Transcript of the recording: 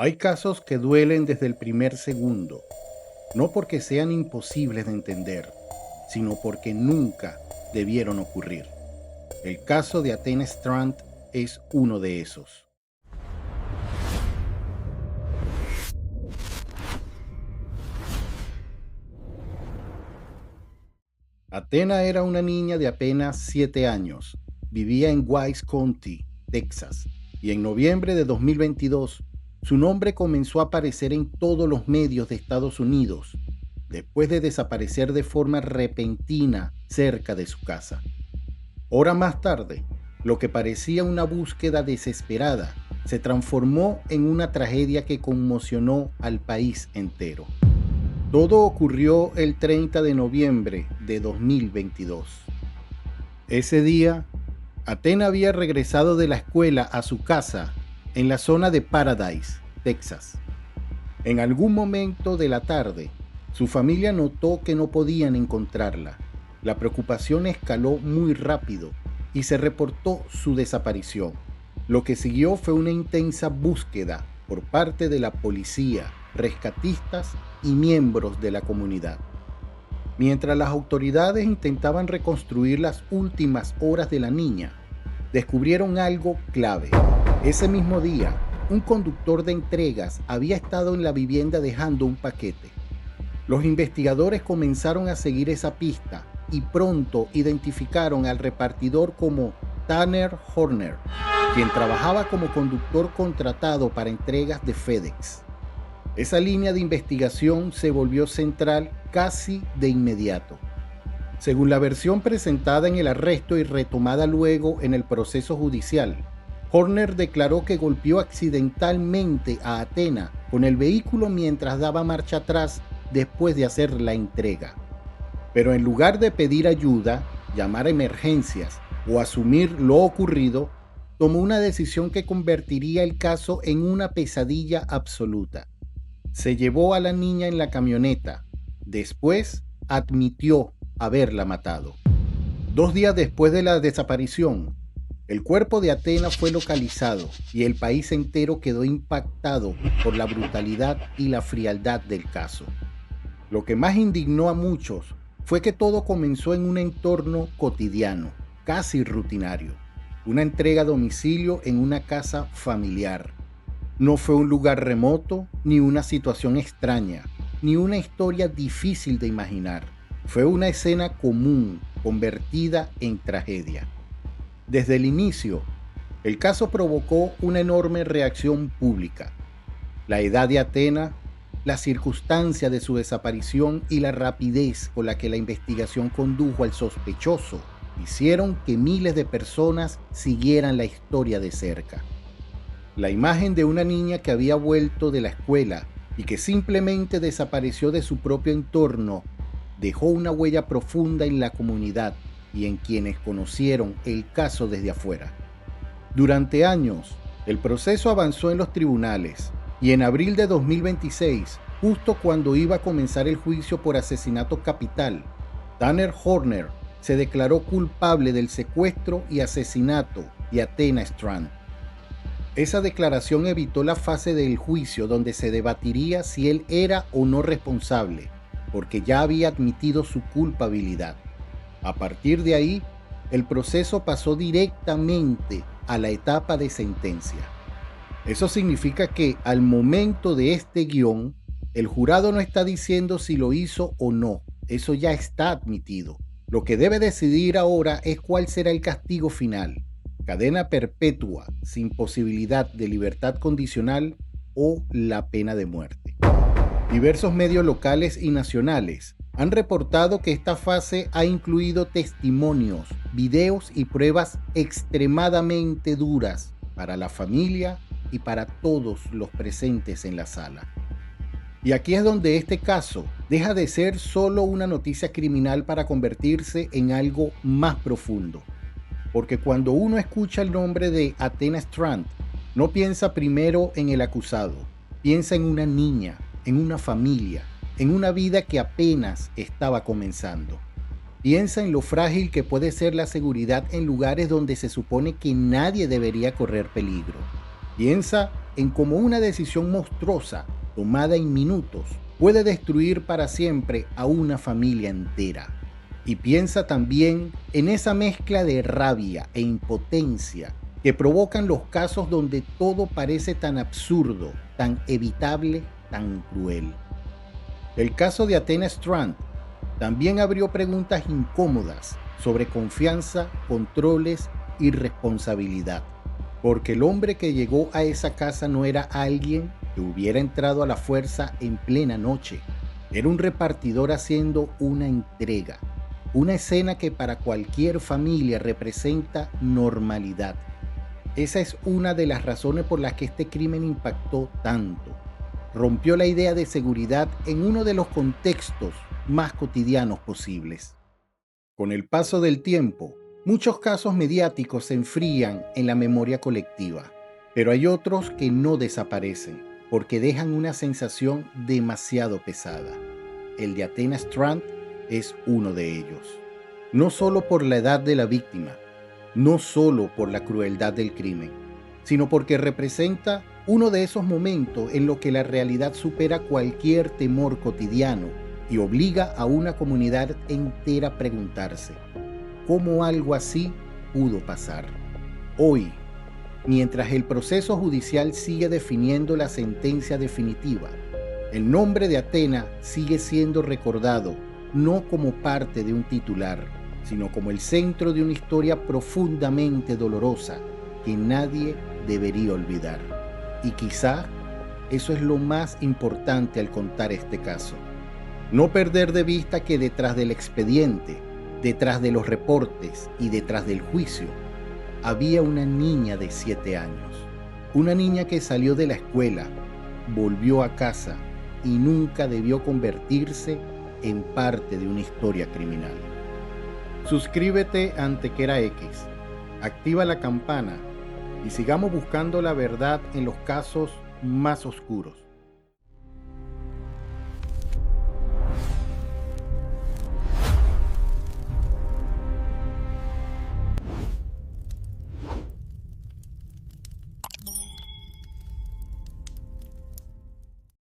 Hay casos que duelen desde el primer segundo, no porque sean imposibles de entender, sino porque nunca debieron ocurrir. El caso de Athena Strand es uno de esos. Athena era una niña de apenas 7 años. Vivía en Wise County, Texas, y en noviembre de 2022 su nombre comenzó a aparecer en todos los medios de Estados Unidos, después de desaparecer de forma repentina cerca de su casa. Horas más tarde, lo que parecía una búsqueda desesperada se transformó en una tragedia que conmocionó al país entero. Todo ocurrió el 30 de noviembre de 2022. Ese día, Athena había regresado de la escuela a su casa en la zona de Paradise, Texas. En algún momento de la tarde, su familia notó que no podían encontrarla. La preocupación escaló muy rápido y se reportó su desaparición. Lo que siguió fue una intensa búsqueda por parte de la policía, rescatistas y miembros de la comunidad. Mientras las autoridades intentaban reconstruir las últimas horas de la niña, descubrieron algo clave. Ese mismo día, un conductor de entregas había estado en la vivienda dejando un paquete. Los investigadores comenzaron a seguir esa pista y pronto identificaron al repartidor como Tanner Horner, quien trabajaba como conductor contratado para entregas de FedEx. Esa línea de investigación se volvió central casi de inmediato. Según la versión presentada en el arresto y retomada luego en el proceso judicial, Horner declaró que golpeó accidentalmente a Athena con el vehículo mientras daba marcha atrás después de hacer la entrega. Pero en lugar de pedir ayuda, llamar a emergencias o asumir lo ocurrido, tomó una decisión que convertiría el caso en una pesadilla absoluta. Se llevó a la niña en la camioneta. Después admitió haberla matado. 2 días después de la desaparición, el cuerpo de Athena fue localizado y el país entero quedó impactado por la brutalidad y la frialdad del caso. Lo que más indignó a muchos fue que todo comenzó en un entorno cotidiano, casi rutinario, una entrega a domicilio en una casa familiar. No fue un lugar remoto, ni una situación extraña, ni una historia difícil de imaginar. Fue una escena común, convertida en tragedia. Desde el inicio, el caso provocó una enorme reacción pública. La edad de Athena, la circunstancia de su desaparición y la rapidez con la que la investigación condujo al sospechoso hicieron que miles de personas siguieran la historia de cerca. La imagen de una niña que había vuelto de la escuela y que simplemente desapareció de su propio entorno dejó una huella profunda en la comunidad y en quienes conocieron el caso desde afuera. Durante años, el proceso avanzó en los tribunales y en abril de 2026, justo cuando iba a comenzar el juicio por asesinato capital, Tanner Horner se declaró culpable del secuestro y asesinato de Athena Strand. Esa declaración evitó la fase del juicio donde se debatiría si él era o no responsable, porque ya había admitido su culpabilidad. A partir de ahí, el proceso pasó directamente a la etapa de sentencia. Eso significa que al momento de este guión, el jurado no está diciendo si lo hizo o no, eso ya está admitido. Lo que debe decidir ahora es cuál será el castigo final: cadena perpetua sin posibilidad de libertad condicional o la pena de muerte. Diversos medios locales y nacionales han reportado que esta fase ha incluido testimonios, videos y pruebas extremadamente duras para la familia y para todos los presentes en la sala. Y aquí es donde este caso deja de ser solo una noticia criminal para convertirse en algo más profundo. Porque cuando uno escucha el nombre de Athena Strand, no piensa primero en el acusado, piensa en una niña, en una familia, en una vida que apenas estaba comenzando. Piensa en lo frágil que puede ser la seguridad en lugares donde se supone que nadie debería correr peligro. Piensa en cómo una decisión monstruosa, tomada en minutos, puede destruir para siempre a una familia entera. Y piensa también en esa mezcla de rabia e impotencia que provocan los casos donde todo parece tan absurdo, tan evitable, tan cruel. El caso de Athena Strand también abrió preguntas incómodas sobre confianza, controles y responsabilidad, porque el hombre que llegó a esa casa no era alguien que hubiera entrado a la fuerza en plena noche. Era un repartidor haciendo una entrega, una escena que para cualquier familia representa normalidad. Esa es una de las razones por las que este crimen impactó tanto. Rompió la idea de seguridad en uno de los contextos más cotidianos posibles. Con el paso del tiempo, muchos casos mediáticos se enfrían en la memoria colectiva, pero hay otros que no desaparecen porque dejan una sensación demasiado pesada. El de Athena Strand es uno de ellos. No solo por la edad de la víctima, no solo por la crueldad del crimen, sino porque representa uno de esos momentos en los que la realidad supera cualquier temor cotidiano y obliga a una comunidad entera a preguntarse, ¿cómo algo así pudo pasar? Hoy, mientras el proceso judicial sigue definiendo la sentencia definitiva, el nombre de Athena sigue siendo recordado no como parte de un titular, sino como el centro de una historia profundamente dolorosa que nadie debería olvidar. Y quizá eso es lo más importante al contar este caso. No perder de vista que detrás del expediente, detrás de los reportes y detrás del juicio, había una niña de 7 años. Una niña que salió de la escuela, volvió a casa y nunca debió convertirse en parte de una historia criminal. Suscríbete a Antequera X, activa la campana y sigamos buscando la verdad en los casos más oscuros.